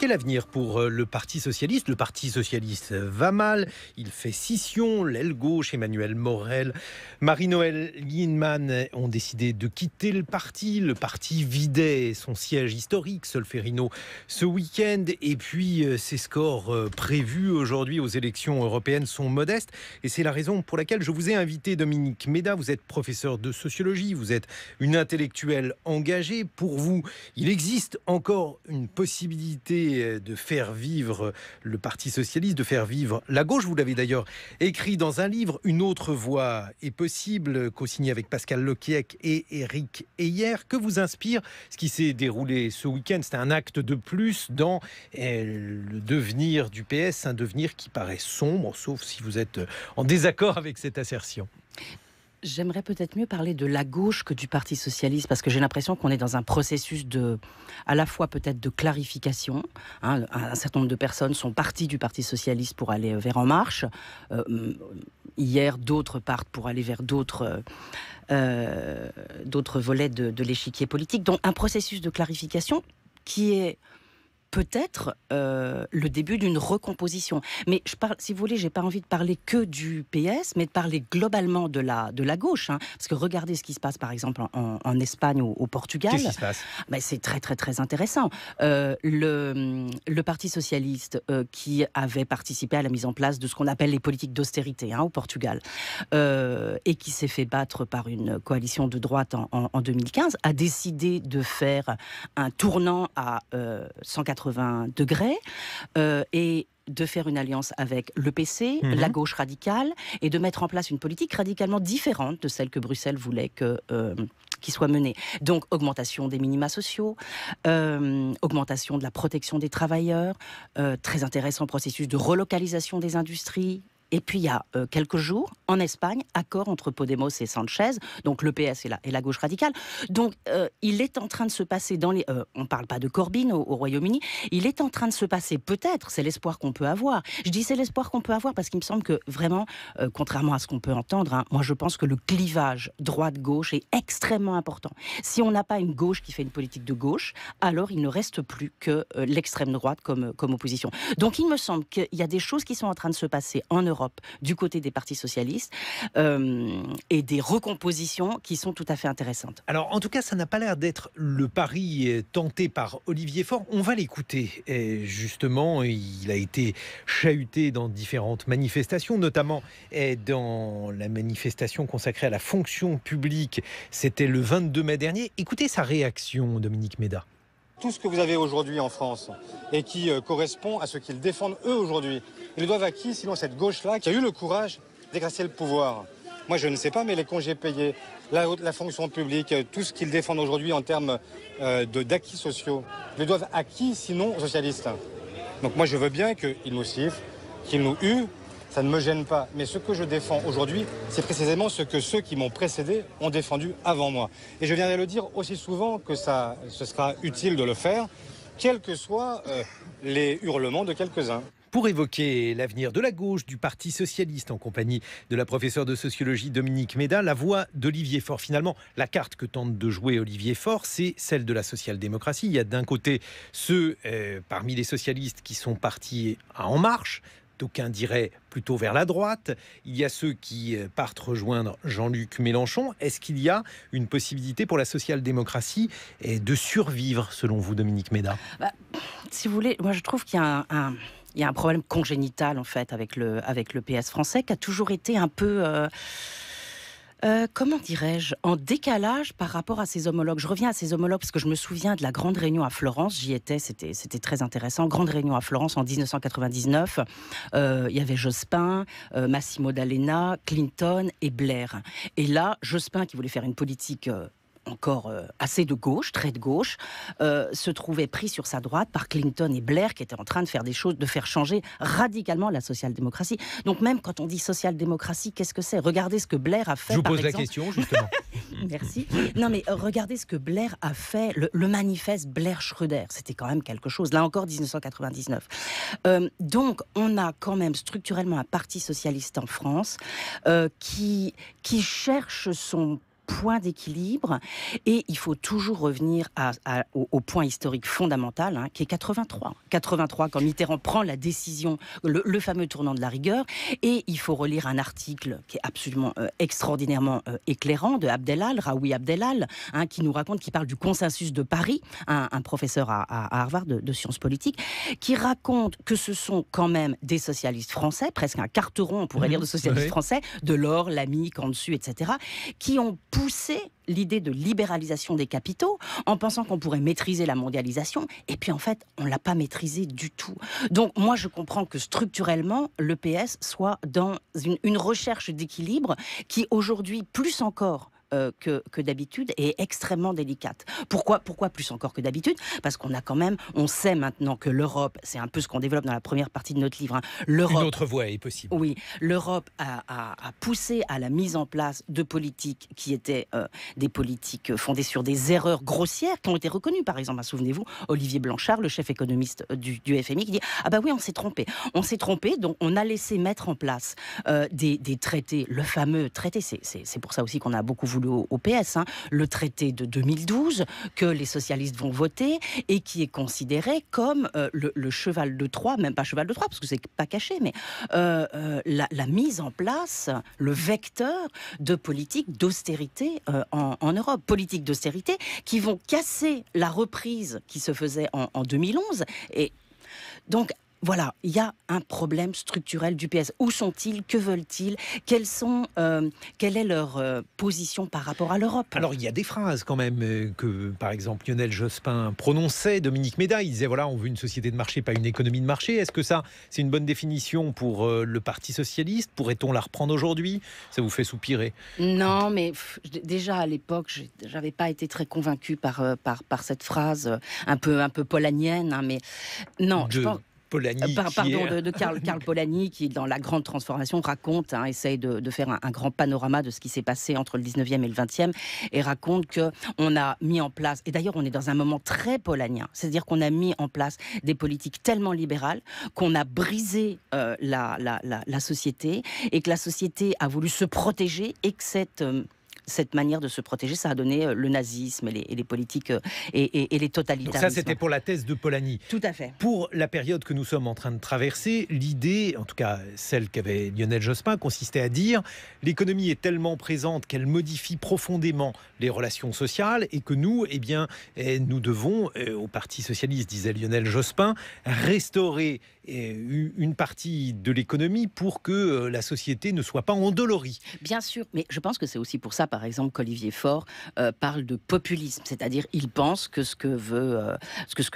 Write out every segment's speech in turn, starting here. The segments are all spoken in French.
Quel avenir pour le Parti socialiste? Le Parti socialiste va mal, il fait scission, l'aile gauche, Emmanuel Morel, Marie-Noëlle Lienemann ont décidé de quitter le parti vidait son siège historique, Solferino, ce week-end, et puis ces scores prévus aujourd'hui aux élections européennes sont modestes, et c'est la raison pour laquelle je vous ai invité, Dominique Méda. Vous êtes professeur de sociologie, vous êtes une intellectuelle engagée. Pour vous, il existe encore une possibilité de faire vivre le Parti socialiste, de faire vivre la gauche. Vous l'avez d'ailleurs écrit dans un livre, Une autre voie est possible, co-signé avec Pascal Lequiec et Éric Heyer. Que vous inspire ce qui s'est déroulé ce week-end? C'était un acte de plus dans le devenir du PS, un devenir qui paraît sombre, sauf si vous êtes en désaccord avec cette assertion. J'aimerais peut-être mieux parler de la gauche que du Parti socialiste, parce que j'ai l'impression qu'on est dans un processus à la fois peut-être de clarification. Un certain nombre de personnes sont parties du Parti socialiste pour aller vers En Marche. Hier, d'autres partent pour aller vers d'autres volets de l'échiquier politique. Donc un processus de clarification qui est peut-être le début d'une recomposition. Mais si vous voulez, j'ai pas envie de parler que du PS, mais de parler globalement de la gauche. Parce que regardez ce qui se passe, par exemple, en Espagne ou au Portugal. Qu'est-ce qui se passe? C'est très, très, très intéressant. Le Parti socialiste qui avait participé à la mise en place de ce qu'on appelle les politiques d'austérité au Portugal, et qui s'est fait battre par une coalition de droite en 2015, a décidé de faire un tournant à 180 degrés et de faire une alliance avec le PC, la gauche radicale, et de mettre en place une politique radicalement différente de celle que Bruxelles voulait qui soit menée. Donc, augmentation des minima sociaux, augmentation de la protection des travailleurs, très intéressant processus de relocalisation des industries. Et puis, il y a quelques jours, en Espagne, accord entre Podemos et Sanchez, donc le PS et la gauche radicale. Donc, il est en train de se passer on ne parle pas de Corbyn au Royaume-Uni, il est en train de se passer, peut-être, c'est l'espoir qu'on peut avoir. Je dis c'est l'espoir qu'on peut avoir parce qu'il me semble que, vraiment, contrairement à ce qu'on peut entendre, moi je pense que le clivage droite-gauche est extrêmement important. Si on n'a pas une gauche qui fait une politique de gauche, alors il ne reste plus que l'extrême droite comme opposition. Donc, il me semble qu'il y a des choses qui sont en train de se passer en Europe, du côté des partis socialistes, et des recompositions qui sont tout à fait intéressantes. Alors, en tout cas, ça n'a pas l'air d'être le pari tenté par Olivier Faure. On va l'écouter. Et justement, il a été chahuté dans différentes manifestations, notamment dans la manifestation consacrée à la fonction publique. C'était le 22 mai dernier. Écoutez sa réaction, Dominique Méda. Tout ce que vous avez aujourd'hui en France et qui correspond à ce qu'ils défendent eux aujourd'hui, ils le doivent à qui, sinon cette gauche-là qui a eu le courage d'exercer le pouvoir? Moi je ne sais pas, mais les congés payés, la fonction publique, tout ce qu'ils défendent aujourd'hui en termes d'acquis sociaux, ils le doivent à qui, sinon aux socialistes? Donc moi je veux bien qu'ils nous sifflent, qu'ils nous huent, ça ne me gêne pas. Mais ce que je défends aujourd'hui, c'est précisément ce que ceux qui m'ont précédé ont défendu avant moi. Et je viendrai le dire aussi souvent que ce sera utile de le faire, quels que soient les hurlements de quelques-uns. Pour évoquer l'avenir de la gauche, du Parti socialiste, en compagnie de la professeure de sociologie Dominique Méda, la voix d'Olivier Faure. Finalement, la carte que tente de jouer Olivier Faure, c'est celle de la social-démocratie. Il y a d'un côté ceux parmi les socialistes qui sont partis à En Marche, d'aucuns diraient plutôt vers la droite. Il y a ceux qui partent rejoindre Jean-Luc Mélenchon. Est-ce qu'il y a une possibilité pour la social-démocratie de survivre, selon vous, Dominique Méda? Si vous voulez, moi je trouve qu'il y a un problème congénital en fait avec le PS français qui a toujours été un peu comment dirais-je, en décalage par rapport à ses homologues. Je reviens à ses homologues parce que je me souviens de la grande réunion à Florence. J'y étais, c'était très intéressant. Grande réunion à Florence en 1999. Il y avait Jospin, Massimo D'Alema, Clinton et Blair. Et là, Jospin, qui voulait faire une politique encore assez de gauche, très de gauche, se trouvait pris sur sa droite par Clinton et Blair qui étaient en train de faire des choses, de faire changer radicalement la social-démocratie. Donc même quand on dit social-démocratie, qu'est-ce que c'est? Regardez ce que Blair a fait. Je vous pose la question, justement. Merci. Non mais regardez ce que Blair a fait, le manifeste Blair-Schröder, c'était quand même quelque chose. Là encore, 1999. Donc on a quand même structurellement un parti socialiste en France qui cherche son point d'équilibre, et il faut toujours revenir au point historique fondamental, hein, qui est 83. 83, quand Mitterrand prend la décision, le fameux tournant de la rigueur, et il faut relire un article qui est absolument extraordinairement éclairant de Abdelal, Raoui Abdelal, hein, qui nous raconte, qui parle du consensus de Paris, un professeur à Harvard de sciences politiques, qui raconte que ce sont quand même des socialistes français, presque un carteron, on pourrait dire, de socialistes français, Delors, Lamy, Candesu, etc., qui ont poussé l'idée de libéralisation des capitaux en pensant qu'on pourrait maîtriser la mondialisation, et puis en fait on ne l'a pas maîtrisé du tout. Donc moi je comprends que structurellement le PS soit dans une recherche d'équilibre qui aujourd'hui, plus encore que d'habitude, est extrêmement délicate. Pourquoi plus encore que d'habitude? Parce qu'on a quand même, on sait maintenant que l'Europe, c'est un peu ce qu'on développe dans la première partie de notre livre, hein, l'Europe, une autre voie est possible. Oui, l'Europe a poussé à la mise en place de politiques qui étaient des politiques fondées sur des erreurs grossières qui ont été reconnues. Par exemple, souvenez-vous, Olivier Blanchard, le chef économiste du FMI, qui dit « Ah bah oui, on s'est trompé, donc on a laissé mettre en place des traités, le fameux traité, c'est pour ça aussi qu'on a beaucoup voulu au PS, hein, le traité de 2012 que les socialistes vont voter et qui est considéré comme le cheval de Troie, même pas cheval de Troie parce que c'est pas caché, mais la mise en place, le vecteur de politiques d'austérité en Europe, politiques d'austérité qui vont casser la reprise qui se faisait en 2011. Et donc voilà, il y a un problème structurel du PS. Où sont-ils? Que veulent-ils? Quelle est leur position par rapport à l'Europe? Alors, il y a des phrases quand même que, par exemple, Lionel Jospin prononçait, Dominique Méda, il disait, voilà, on veut une société de marché, pas une économie de marché. Est-ce que ça, c'est une bonne définition pour le Parti socialiste? Pourrait-on la reprendre aujourd'hui? Ça vous fait soupirer? Non, mais déjà à l'époque, j'avais pas été très convaincue par cette phrase un peu polanyienne, hein, mais non, je pense... Polanyi, de Karl Polanyi, qui, dans La Grande Transformation, raconte, hein, essaye de faire un grand panorama de ce qui s'est passé entre le 19e et le 20e, et raconte qu'on a mis en place, et d'ailleurs on est dans un moment très polanyen, c'est-à-dire qu'on a mis en place des politiques tellement libérales qu'on a brisé la société, et que la société a voulu se protéger, et que cette manière de se protéger, ça a donné le nazisme et les politiques et les totalitarismes. Donc ça, c'était pour la thèse de Polanyi. Tout à fait. Pour la période que nous sommes en train de traverser, l'idée, en tout cas celle qu'avait Lionel Jospin, consistait à dire l'économie est tellement présente qu'elle modifie profondément les relations sociales et que nous, eh bien, nous devons, au Parti socialiste, disait Lionel Jospin, restaurer une partie de l'économie pour que la société ne soit pas endolorie. Bien sûr, mais je pense que c'est aussi pour ça, par exemple, qu'Olivier Faure parle de populisme, c'est-à-dire il pense que ce que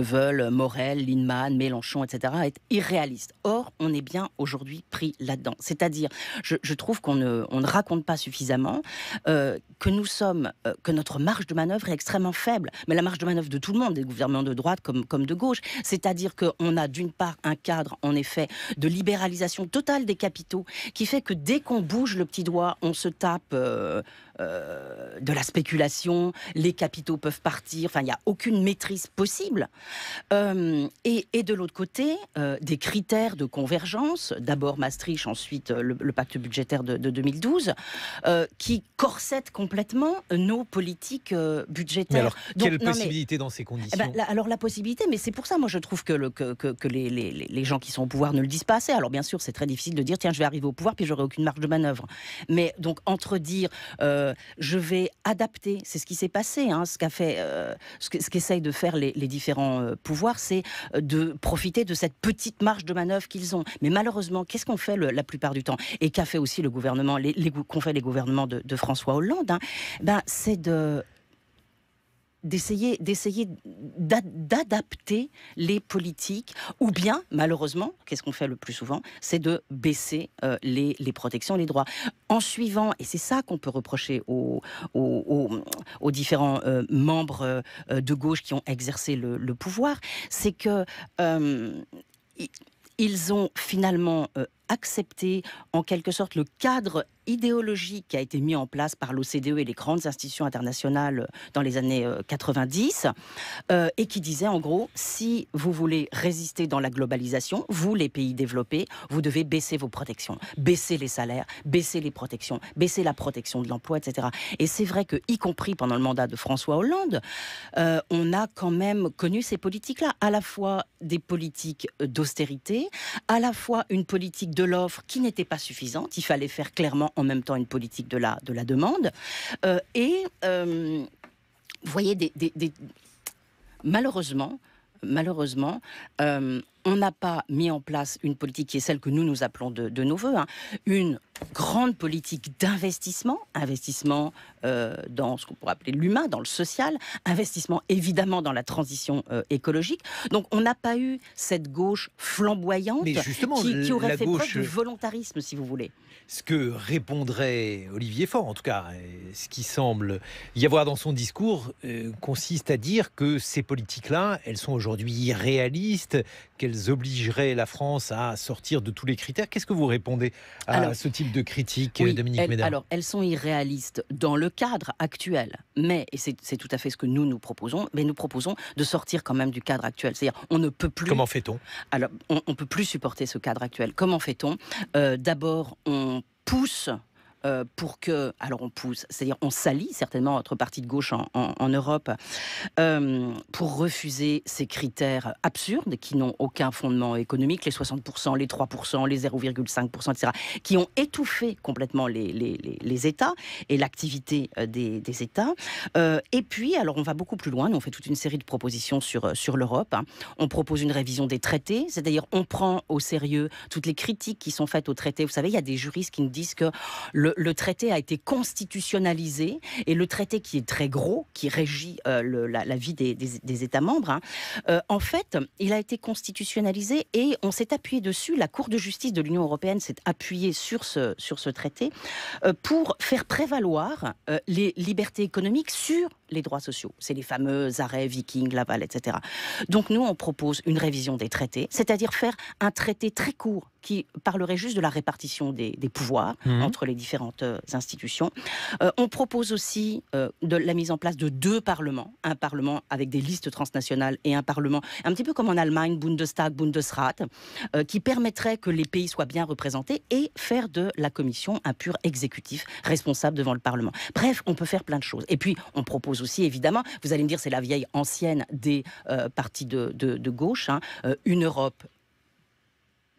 veulent Morel, Lindemann, Mélenchon, etc. est irréaliste. Or, on est bien aujourd'hui pris là-dedans. C'est-à-dire, je trouve qu'on ne raconte pas suffisamment que notre marge de manœuvre est extrêmement faible. Mais la marge de manœuvre de tout le monde, des gouvernements de droite comme de gauche, c'est-à-dire qu'on a d'une part un cadre, en effet, de libéralisation totale des capitaux, qui fait que dès qu'on bouge le petit doigt, on se tape de la spéculation, les capitaux peuvent partir, enfin il n'y a aucune maîtrise possible. Et de l'autre côté, des critères de convergence, d'abord Maastricht, ensuite le pacte budgétaire de 2012, qui corsettent complètement nos politiques budgétaires. Mais alors, quelle possibilité dans ces conditions? Alors la possibilité, mais c'est pour ça, moi je trouve que les gens qui sont au pouvoir ne le disent pas assez. Alors bien sûr, c'est très difficile de dire, tiens, je vais arriver au pouvoir, puis j'aurai aucune marge de manœuvre. Mais donc, entre dire, je vais adapter, c'est ce qui s'est passé, hein, ce qu'essayent de faire les différents pouvoirs, c'est de profiter de cette petite marge de manœuvre qu'ils ont. Mais malheureusement, qu'est-ce qu'on fait la plupart du temps? Et qu'a fait aussi le gouvernement, qu'ont fait les gouvernements de François Hollande, hein, c'est d'essayer d'adapter les politiques, ou bien, malheureusement, qu'est-ce qu'on fait le plus souvent, c'est de baisser les protections, les droits. En suivant, et c'est ça qu'on peut reprocher aux différents membres de gauche qui ont exercé le pouvoir, c'est que ils ont finalement accepté en quelque sorte le cadre idéologique qui a été mis en place par l'OCDE et les grandes institutions internationales dans les années 90, et qui disait en gros, si vous voulez résister dans la globalisation, vous les pays développés, vous devez baisser vos protections, baisser les salaires, baisser les protections, baisser la protection de l'emploi, etc. Et c'est vrai que, y compris pendant le mandat de François Hollande, on a quand même connu ces politiques-là, à la fois des politiques d'austérité, à la fois une politique de l'offre qui n'était pas suffisante, il fallait faire clairement en même temps une politique de la demande, vous voyez, malheureusement, on n'a pas mis en place une politique qui est celle que nous appelons de nos voeux, une grande politique d'investissement, dans ce qu'on pourrait appeler l'humain, dans le social, investissement évidemment dans la transition écologique. Donc on n'a pas eu cette gauche flamboyante qui aurait fait preuve de volontarisme, si vous voulez. Ce que répondrait Olivier Faure, en tout cas, ce qui semble y avoir dans son discours, consiste à dire que ces politiques-là, elles sont aujourd'hui irréalistes, qu'elles obligeraient la France à sortir de tous les critères. Qu'est-ce que vous répondez à ce type de critique, Dominique Méda? Alors, elles sont irréalistes dans le cadre actuel, mais, et c'est tout à fait ce que nous proposons, mais nous proposons de sortir quand même du cadre actuel. C'est-à-dire, on ne peut plus... Comment fait-on? Alors, on ne peut plus supporter ce cadre actuel. Comment fait-on? D'abord, on pousse pour que... Alors on pousse, c'est-à-dire on s'allie certainement entre partis de gauche en Europe pour refuser ces critères absurdes qui n'ont aucun fondement économique, les 60%, les 3%, les 0,5%, etc., qui ont étouffé complètement les États et l'activité des États. Et puis, alors on va beaucoup plus loin, nous on fait toute une série de propositions sur l'Europe. On propose une révision des traités, c'est-à-dire on prend au sérieux toutes les critiques qui sont faites aux traités. Vous savez, il y a des juristes qui nous disent que le traité a été constitutionnalisé, et le traité qui est très gros, qui régit la vie des États membres, en fait, il a été constitutionnalisé et on s'est appuyé dessus. La Cour de justice de l'Union européenne s'est appuyée sur ce traité pour faire prévaloir les libertés économiques sur les droits sociaux. C'est les fameux arrêts Viking, Laval, etc. Donc nous, on propose une révision des traités, c'est-à-dire faire un traité très court qui parlerait juste de la répartition des pouvoirs entre les différentes institutions. On propose aussi de la mise en place de 2 parlements, un parlement avec des listes transnationales et un parlement, un petit peu comme en Allemagne, Bundestag, Bundesrat, qui permettrait que les pays soient bien représentés et faire de la Commission un pur exécutif responsable devant le Parlement. Bref, on peut faire plein de choses. Et puis, on propose aussi, évidemment, vous allez me dire, c'est la vieille ancienne des partis de gauche, une Europe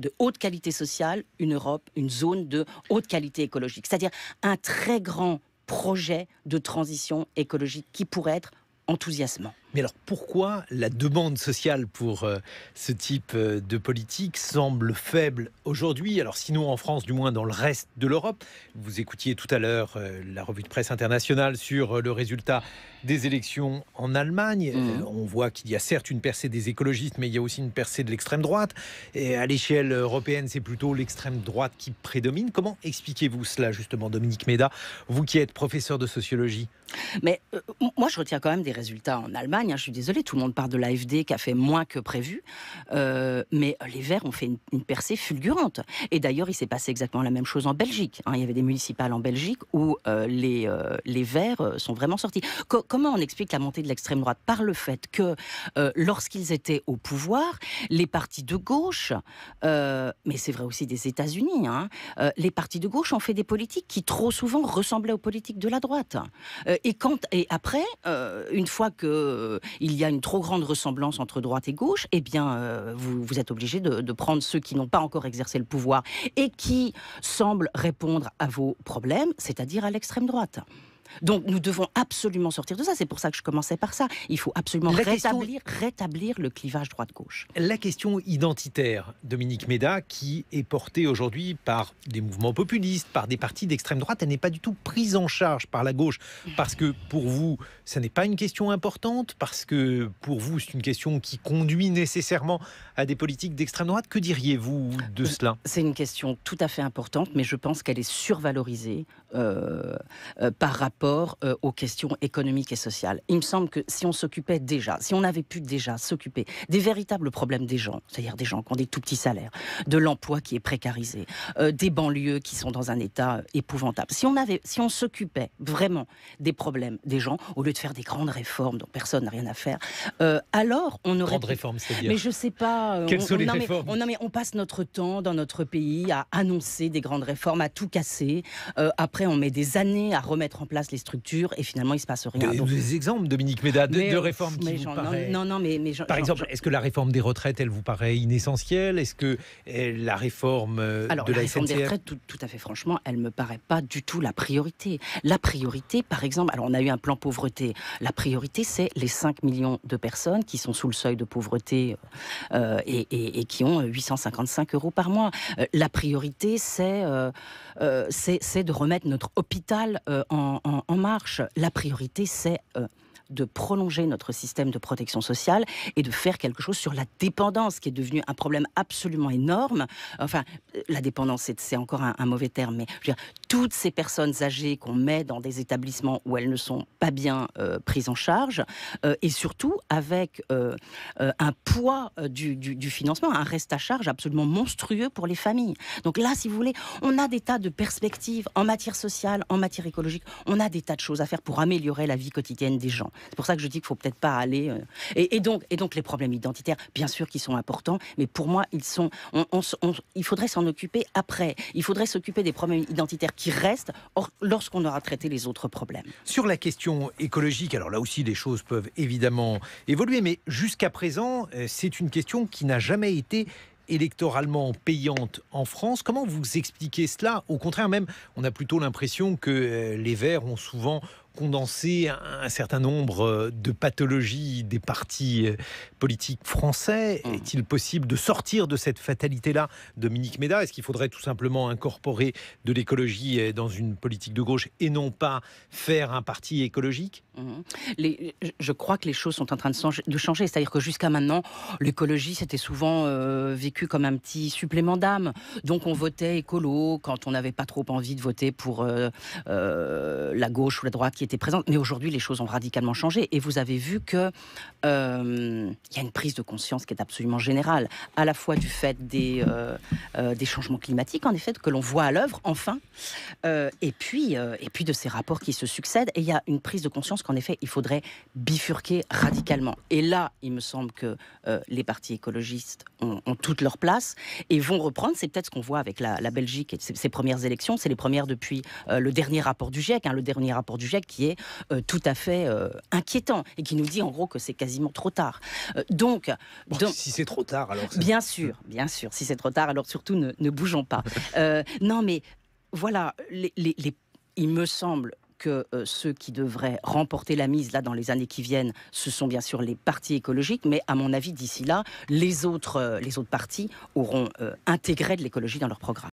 de haute qualité sociale, une Europe, une zone de haute qualité écologique. C'est-à-dire un très grand projet de transition écologique qui pourrait être enthousiasmant. Mais alors pourquoi la demande sociale pour ce type de politique semble faible aujourd'hui? Alors sinon en France, du moins dans le reste de l'Europe. Vous écoutiez tout à l'heure la revue de presse internationale sur le résultat des élections en Allemagne. On voit qu'il y a certes une percée des écologistes, mais il y a aussi une percée de l'extrême droite. Et à l'échelle européenne, c'est plutôt l'extrême droite qui prédomine. Comment expliquez-vous cela justement, Dominique Méda, vous qui êtes professeur de sociologie? Mais moi, je retiens quand même des résultats en Allemagne. Je suis désolée, tout le monde parle de l'AfD qui a fait moins que prévu. Mais les Verts ont fait une percée fulgurante. Et d'ailleurs, il s'est passé exactement la même chose en Belgique. Il y avait des municipales en Belgique où les Verts sont vraiment sortis. Comment on explique la montée de l'extrême droite? Par le fait que lorsqu'ils étaient au pouvoir, les partis de gauche, mais c'est vrai aussi des États-Unis, les partis de gauche ont fait des politiques qui trop souvent ressemblaient aux politiques de la droite. Et après, une fois qu'il y a une trop grande ressemblance entre droite et gauche, eh bien, vous êtes obligé de prendre ceux qui n'ont pas encore exercé le pouvoir et qui semblent répondre à vos problèmes, c'est-à-dire à l'extrême droite. Donc nous devons absolument sortir de ça. C'est pour ça que je commençais par ça. Il faut absolument rétablir le clivage droite-gauche. La question identitaire, Dominique Méda, qui est portée aujourd'hui par des mouvements populistes, par des partis d'extrême droite, elle n'est pas du tout prise en charge par la gauche. Parce que pour vous, ça n'est pas une question importante, parce que pour vous, c'est une question qui conduit nécessairement à des politiques d'extrême droite. Que diriez-vous de cela? C'est une question tout à fait importante, mais je pense qu'elle est survalorisée par rapport rapport aux questions économiques et sociales. Il me semble que si on s'occupait déjà, si on avait pu déjà s'occuper des véritables problèmes des gens, c'est-à-dire des gens qui ont des tout petits salaires, de l'emploi qui est précarisé, des banlieues qui sont dans un état épouvantable, si on s'occupait vraiment des problèmes des gens, au lieu de faire des grandes réformes dont personne n'a rien à faire, alors on aurait... Grandes réformes, c'est-à-dire? Mais je sais pas... Quelles sont les réformes? On passe notre temps dans notre pays à annoncer des grandes réformes, à tout casser. Après, on met des années à remettre en place les structures et finalement, il ne se passe rien. Des exemples, Dominique Méda, de réformes qui vous paraissent... Par exemple, est-ce que la réforme des retraites, elle vous paraît inessentielle? Est-ce que la réforme de la réforme des SNCF... retraites, tout à fait franchement, elle ne me paraît pas du tout la priorité. La priorité, par exemple, alors on a eu un plan pauvreté. La priorité, c'est les 5 millions de personnes qui sont sous le seuil de pauvreté et qui ont 855 € par mois. La priorité, c'est de remettre notre hôpital en marche. La priorité, c'est de prolonger notre système de protection sociale et de faire quelque chose sur la dépendance, qui est devenue un problème absolument énorme. Enfin, la dépendance, c'est encore un mauvais terme, mais je veux dire, toutes ces personnes âgées qu'on met dans des établissements où elles ne sont pas bien prises en charge, et surtout avec un poids du financement, un reste à charge absolument monstrueux pour les familles. Donc là, si vous voulez, on a des tas de perspectives en matière sociale, en matière écologique, on a des tas de choses à faire pour améliorer la vie quotidienne des gens. C'est pour ça que je dis qu'il ne faut peut-être pas aller... Et donc les problèmes identitaires, bien sûr qu'ils sont importants, mais pour moi, il faudrait s'en occuper après. Il faudrait s'occuper des problèmes identitaires qui restent lorsqu'on aura traité les autres problèmes. Sur la question écologique, alors là aussi, les choses peuvent évidemment évoluer, mais jusqu'à présent, c'est une question qui n'a jamais été électoralement payante en France. Comment vous expliquez cela? Au contraire, même, on a plutôt l'impression que les Verts ont souvent condensé un certain nombre de pathologies des partis politiques français. Est-il possible de sortir de cette fatalité-là, Dominique Méda? Est-ce qu'il faudrait tout simplement incorporer de l'écologie dans une politique de gauche et non pas faire un parti écologique? Je crois que les choses sont en train de changer. C'est-à-dire que jusqu'à maintenant, l'écologie, c'était souvent vécu comme un petit supplément d'âme. Donc on votait écolo quand on n'avait pas trop envie de voter pour la gauche ou la droite qui était présente. Mais aujourd'hui, les choses ont radicalement changé. Et vous avez vu qu'il y a une prise de conscience qui est absolument générale, à la fois du fait des changements climatiques, en effet, que l'on voit à l'œuvre, enfin, et puis de ces rapports qui se succèdent. Et il y a une prise de conscience qu'en effet, il faudrait bifurquer radicalement. Et là, il me semble que les partis écologistes ont toute leur place et vont reprendre. C'est peut-être ce qu'on voit avec la Belgique et ses premières élections. C'est les premières depuis le dernier rapport du GIEC. Le dernier rapport du GIEC qui est tout à fait inquiétant et qui nous dit en gros que c'est quasiment trop tard. Donc, si c'est trop tard, alors... Bien sûr, si c'est trop tard, alors surtout ne bougeons pas. Non, mais voilà, il me semble que ceux qui devraient remporter la mise là dans les années qui viennent, ce sont bien sûr les partis écologiques, mais à mon avis, d'ici là, les autres partis auront intégré de l'écologie dans leur programme.